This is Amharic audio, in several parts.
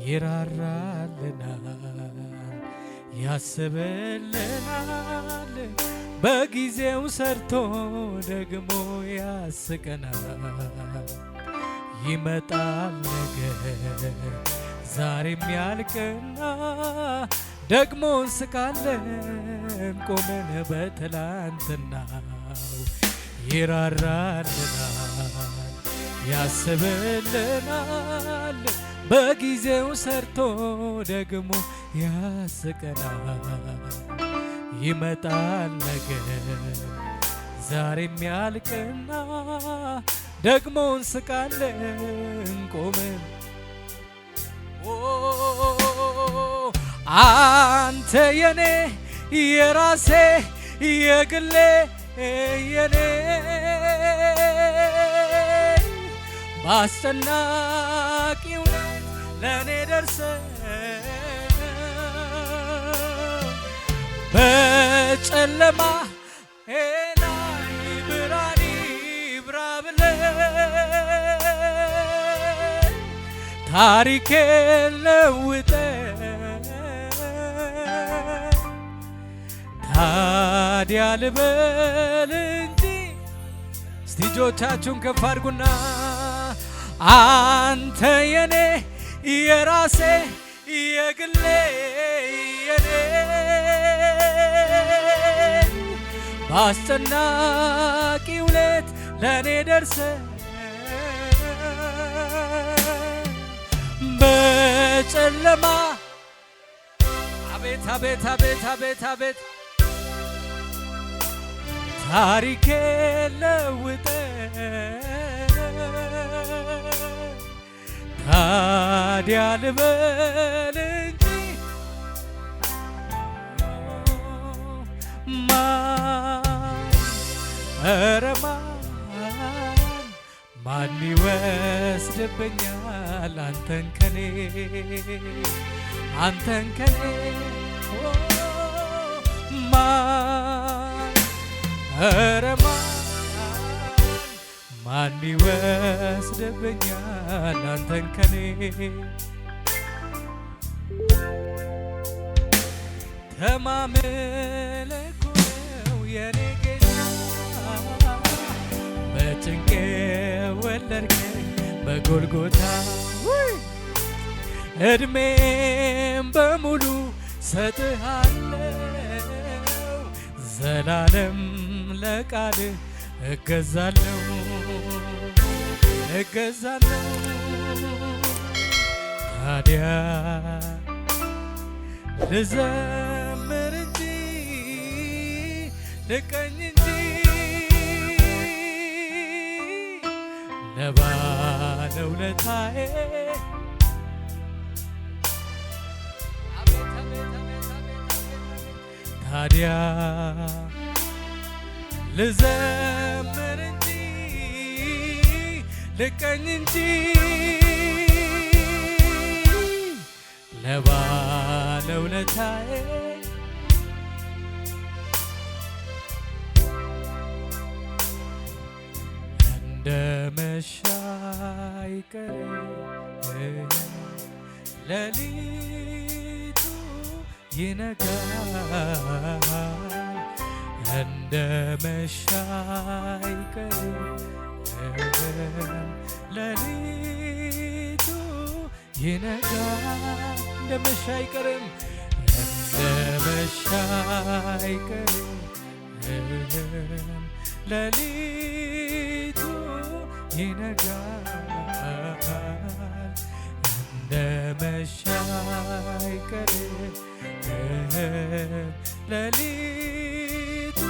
ይራራልናል ያስብልናል በጊዜው ሰርቶ ደግሞ ያስቀናል ይመጣል ነገር ዛሬም ያልቅና ደግሞ እንስቃለን ቆመን በትላንትናው ይራራልናል ያስብልናል በጊዜው ሰርቶ ደግሞ ያስቀናል ይመጣል ነገር ዛሬም ያልቅና ደግሞ እንስቃለን ቆመን አንተ የኔ የራሴ የግሌ የኔ በአስጨናቂው ለኔ ደርሰ በጨለማ ላይ ብርሃን ይብራ ብለህ ታሪኬን ለውጠህ ታዲያ ልበል እንጂ እስቲ እጆቻችሁን ከፍ አድርጉና አንተ የኔ የራሴ የግሌ የኔ በአስጨናቂው ሌት ለኔ ደርሰ በጨለማ አቤት አቤት አቤት አቤት አቤት ታሪኬ ለውጠ ታዲያ ልበል እንጂ ኧረ ማን ይወስድብኛል አንተን ከኔ ኧረ ማን ይወስድብኛል አንተን ከኔ ተማምለህ ነው የኔ ጌታ በጭንቄ ወለድከኝ በጎልጎታ እድሜም በሙሉ ሰጥሃለው ዘላለም ለቃልህ እገዛለሁ ታዲያ ልዘምር እንጂ ልቀኝ እንጂ ለባለውለታዬ ታዲያ ልዘምር እንጂ ልቀኝ እንጂ ለባለውለታዬ እንደ መሻ አይቀርም ሌሊቱ ይነጋል እንደ መሻ አይቀርም ሌሊቱ ይነጋል እንደ መሻ አይቀርም ሌሊቱ ይነጋል እንደ መሻ አይቀርም ሌሊቱ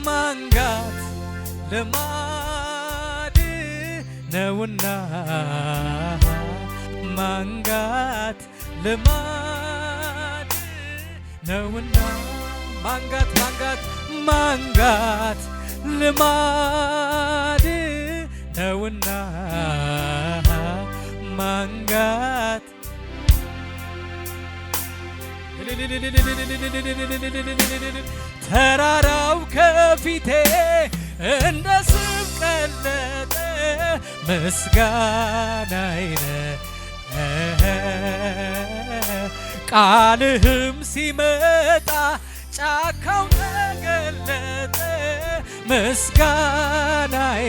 ማንጋት ልማድ ነውና ማንጋት ልማድ ነውና ማንጋት ልማድ ነውና ማንጋት ተራራው ከፊቴ እንደ ስብ ቀለጠ ምስጋናዬ ቃልህም ሲመጣ ጫካው ተገለጠ ምስጋናዬ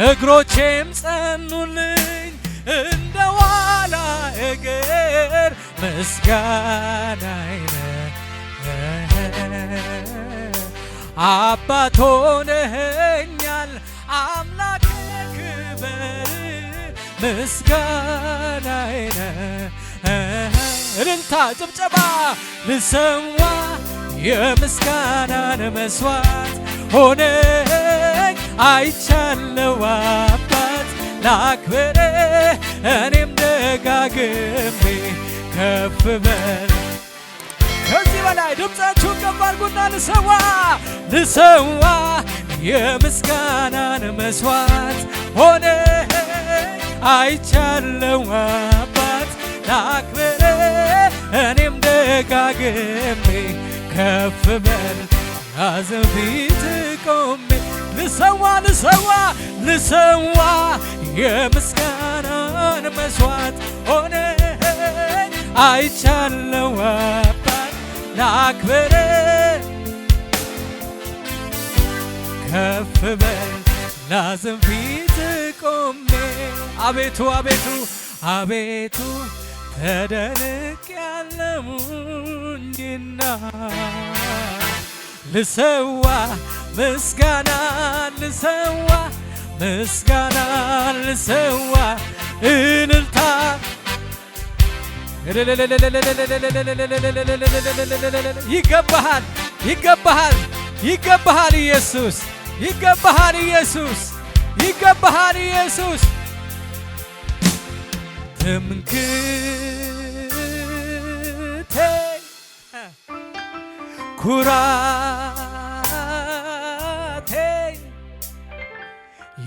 እግሮቼም ጸኑልኝ እንደ ዋላ እግር ምስጋናዬ አባት ሆነኸኛል አምላክ ክበር ምስጋናዬ እልልታ ጭብጨባ ልሰዋ የምስጋናን መስዋዕት ሆነኝ አይቻለው አባት ላክብር እኔም ደጋግሜ ከፍ በል ከዚህ በላይ ድምፃችሁን ከፍ አድርጉና ልሰዋ የምስጋናን መስዋዕት ሆነኝ አይቻለው አባት ላክብር እኔም ደጋግሜ ከፍ በል ያዘን ፊት ቆሜ ልሰዋ የምስጋናን መስዋዕት ሆነኝ አይቻለው አባት ላክብር ከፍ በል ያዘን ፊት ቆሜ አቤቱ ተደንቅ ያለሙኝና ልሰዋ ምስጋና ልሰዋ እልልታ ይገባሃል ኢየሱስ ትምክህቴ ኩራቴ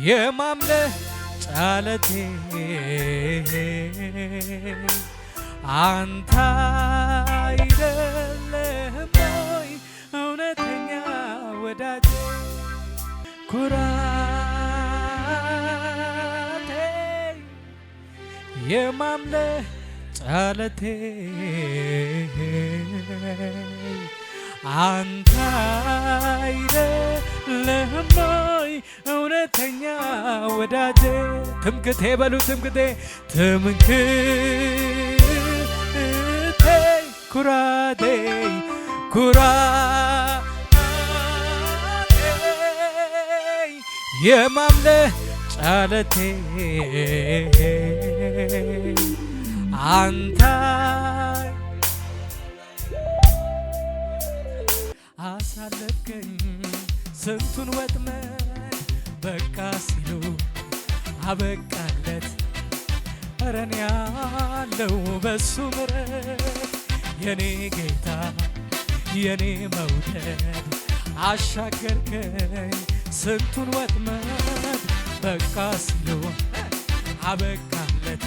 የማምለክ ጫለቴ አንተ አይደለህም ወይ እውነተኛ ወዳጄ ኩራቴ የማምለክ ጫለቴ አንተ አይደለህም ወይ እውነተኛ ወዳጄ ትምክህቴ በሉ ትምክህቴ ኩራቴ የማምለክ ጫለቴ አንተ አሳለፍከኝ ስንቱን ወጥመድ በቃ ሲሉ አበቃለት ኧረ እኔ ያለው በሱ ምሕረት የኔ ጌታ የኔ መውደድ አሻገርከኝ ስንቱን ወጥመድ በቃ ሲሉ አበቃለት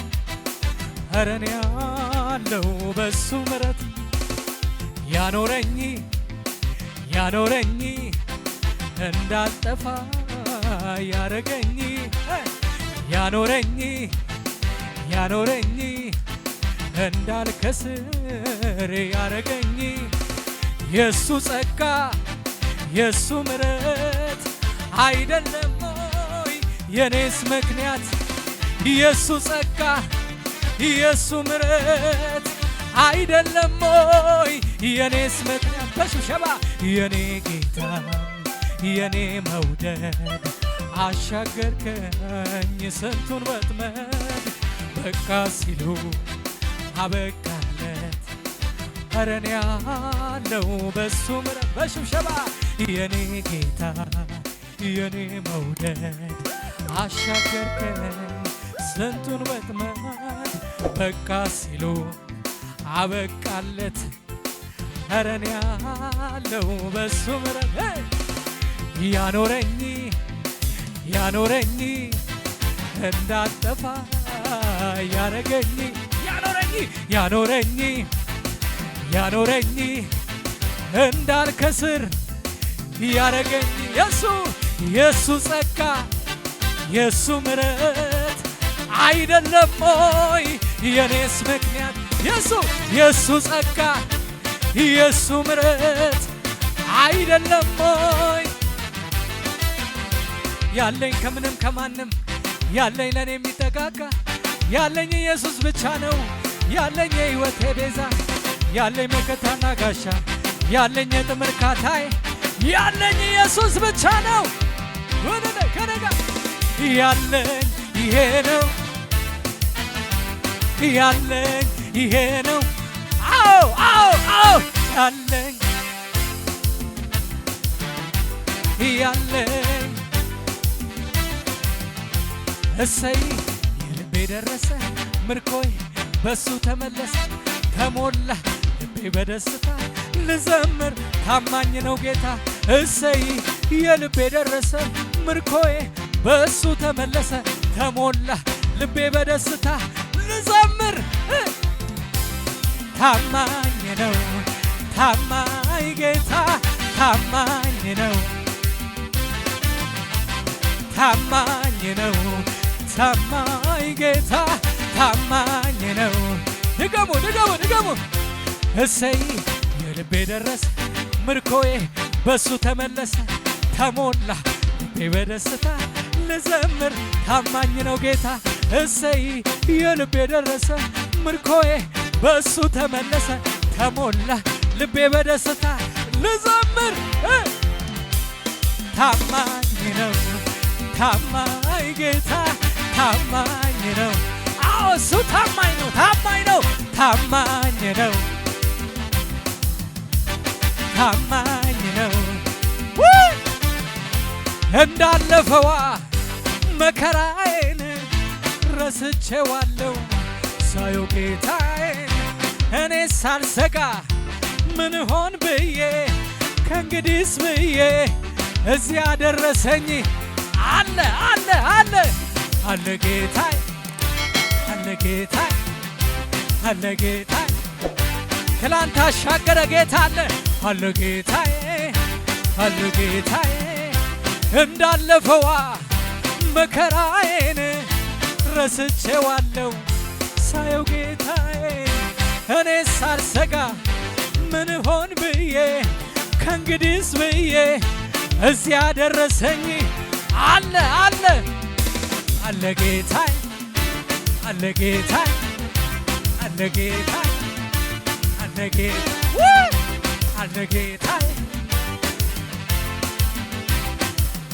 ኧረ እኔ ያለው በሱ ምሕረት ያኖረኝ እንዳልጠፋ ያረገኝ ያኖረኝ እንዳልከስር ያረገኝ የሱ ጸጋ የሱ ምሕረት አይደለም ወይ የኔስ ምክንያት የሱ ጸጋ የሱ ምሕረት አይደለም ወይ የኔስ ምክንያት በሽብሸባ የኔ ጌታ የኔ መውደድ አሻገርከኝ ስንቱን ወጥመድ በቃ ሲሉ አበቃለት ኧረ እኔ ያለው በሱ ምሕረት በሽብሸባ የኔ ጌታ የኔ መውደድ አሻገርከኝ ስንቱን ወጥመድ በቃ ሲሉ አበቃለት ኧረ እኔ ያለው በሱ ምሕረት ያኖረኝ እንዳልጠፋ ያረገኝ ያኖረኝ እንዳልከስር ያረገኝ የሱ የሱ ጸጋ የሱ ምሕረት አይደለም ሆይ የኔስ ምክንያት የሱ ጸጋ የሱ ምሕረት አይደለም ሆይ ያለኝ ከምንም ከማንም ያለኝ ለኔ የሚጠጋጋ ያለኝ ኢየሱስ ብቻ ነው ያለኝ የሕይወቴ ቤዛ ያለኝ መከታና ጋሻ ያለኝ የጥምር ካታይ ያለኝ ኢየሱስ ብቻ ነው ወደለ ከነጋ ያለኝ ይሄ ነው ያለኝ ይሄ ነው አዎ ያለኝ እሰይ የልቤ ደረሰ ምርኮይ በሱ ተመለሰ ተሞላ ልቤ በደስታ ልዘምር ታማኝ ነው ጌታ እሰይ የልቤ ደረሰ ምርኮይ በሱ ተመለሰ ተሞላ ልቤ በደስታ ልዘምር ታማኝ ነው ታማኝ ጌታ ታማኝ ነው ታማኝ ነው ታማኝ ጌታ ታማኝ ነው ድገሙ እሰይ የልቤ ደረሰ ምርኮዬ በሱ ተመለሰ ተሞላ ልቤ በደስታ ልዘምር ታማኝ ነው ጌታ እሰይ የልቤ ደረሰ ምርኮዬ በሱ ተመለሰ ተሞላ ልቤ በደስታ ልዘምር ታማኝ ነው ታማኝ ጌታ ታማኝ ነው እሱ ታማኝ ነው ታማኝ ነው እንዳለፈዋ መከራዬን ረስቼዋለሁ ሳየው ጌታዬን እኔ ሳልሰጋ ምን ሆን ብዬ ከእንግዲህስ ብዬ እዚያ ደረሰኝ አለ ጌታዬ አለ ጌታዬ ትላንት አሻገረ ጌታ አለ ጌታዬ እንዳለፈዋ መከራዬን ረስቼዋለሁ ሳየው ጌታዬ እኔ ሳልሰጋ ምን ሆን ብዬ ከእንግዲህስ ብዬ እዚያ ደረሰኝ አለ ጌታዬ አለ ጌታዬ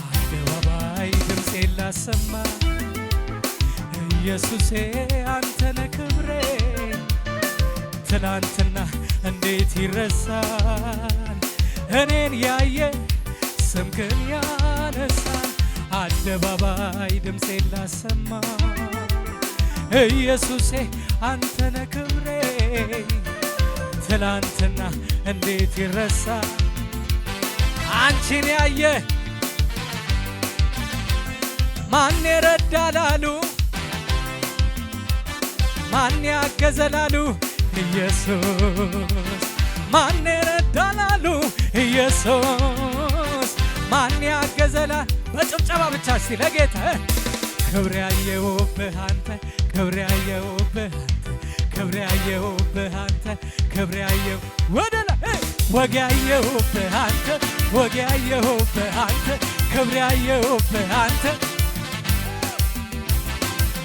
አደባባይ ድምፄን ላሰማ ኢየሱሴ አንተነ ክብሬ ትናንትና እንዴት ይረሳል እኔን ያየ ስምህን ያነሳል አደባባይ ድምፄን ላሰማ ኢየሱሴ አንተነ ክብሬ ትናንትና እንዴት ይረሳል አንቺን ያየ ማን ይረዳላሉ ማን ያገዘላሉ ኢየሱስ ማን ይረዳላሉ ኢየሱስ ማን ያገዘላል በጭብጨባ ብቻ እስቲ ለጌታ ክብር ያየሁብህ አንተ ክብር ያየሁብህ ክብር ያየሁብህ አንተ ክብር ያየሁ ወደላ ወግ ያየሁብህ አንተ ወግ ያየሁብህ አንተ ክብር ያየሁብህ አንተ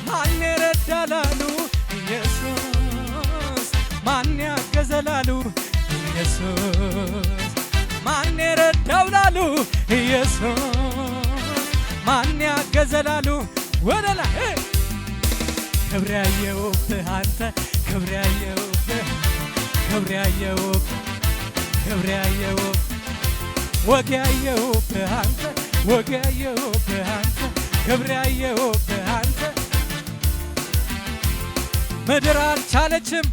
ማን ይረዳላሉ ኢየሱስ ማን ያገዘላሉ ኢየሱስ ማን ይረዳውላሉ ኢየሱስ ማን ያገዘላሉ ወደላ ክብር ያየሁብህ አንተ ክብር ያየሁብህ ክብር ያየሁብህ ክብር ያየሁብህ ወግ ያየሁብህ አንተ ወግ ያየሁብህ አንተ ክብር ያየሁብህ አንተ ምድር አልቻለችም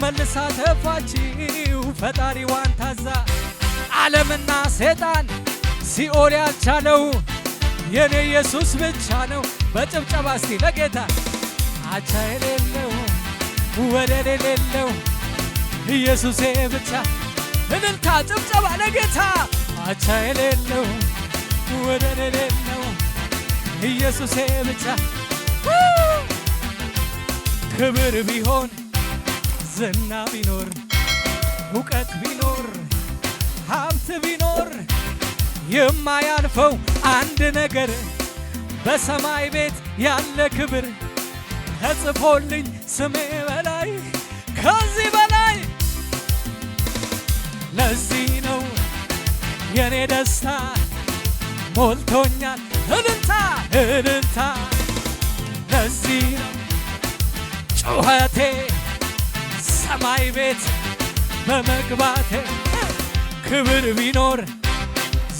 መልሳ ተፋችው ፈጣሪዋን ታዛ ዓለምና ሰይጣን ሲኦል ያልቻለው የኔ ኢየሱስ ብቻ ነው በጭብጨባ እስቲ ለጌታ አቻ የሌለው ወደር የሌለው ኢየሱሴ ብቻ እልልታ ጭብጨባ ለጌታ አቻ የሌለው ወደር የሌለው ኢየሱሴ ብቻ። ክብር ቢሆን ዝና ቢኖር እውቀት ቢኖር ሀብት ቢኖር የማያልፈው አንድ ነገር በሰማይ ቤት ያለ ክብር ተጽፎልኝ ስሜ በላይ ከዚህ በላይ። ለዚህ ነው የኔ ደስታ ሞልቶኛል እልልታ እልልታ። ለዚህ ነው ጩኸቴ ሰማይ ቤት በመግባቴ። ክብር ቢኖር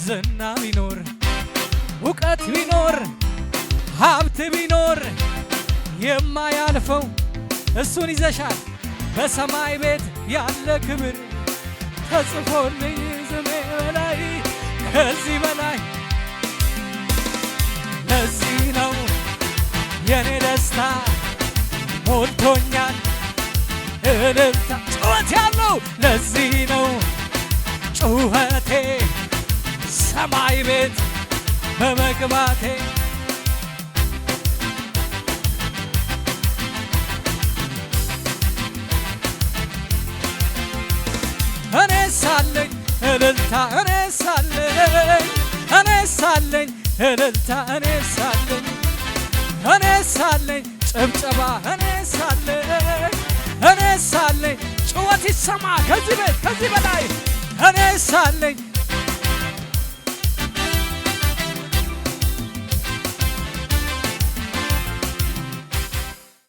ዝና ቢኖር እውቀት ቢኖር ሀብት ቢኖር የማያልፈው እሱን ይዘሻል በሰማይ ቤት ያለ ክብር ተጽፎልኝ ስሜ በላይ ከዚህ በላይ። ለዚህ ነው የኔ ደስታ ሞልቶኛል እልልታ ጩኸት ያለው። ለዚህ ነው ጩኸቴ ሰማይ ቤት በመግባቴ። እኔ ሳለኝ እልልታ እኔ ሳለኝ እኔ ሳለኝ እልልታ እኔ ሳለኝ እኔ ሳለኝ ጭብጨባ እኔ ሳለኝ እኔ ሳለኝ ጩኸት ይሰማ ከዚህ ቤት ከዚህ በላይ እኔ ሳለኝ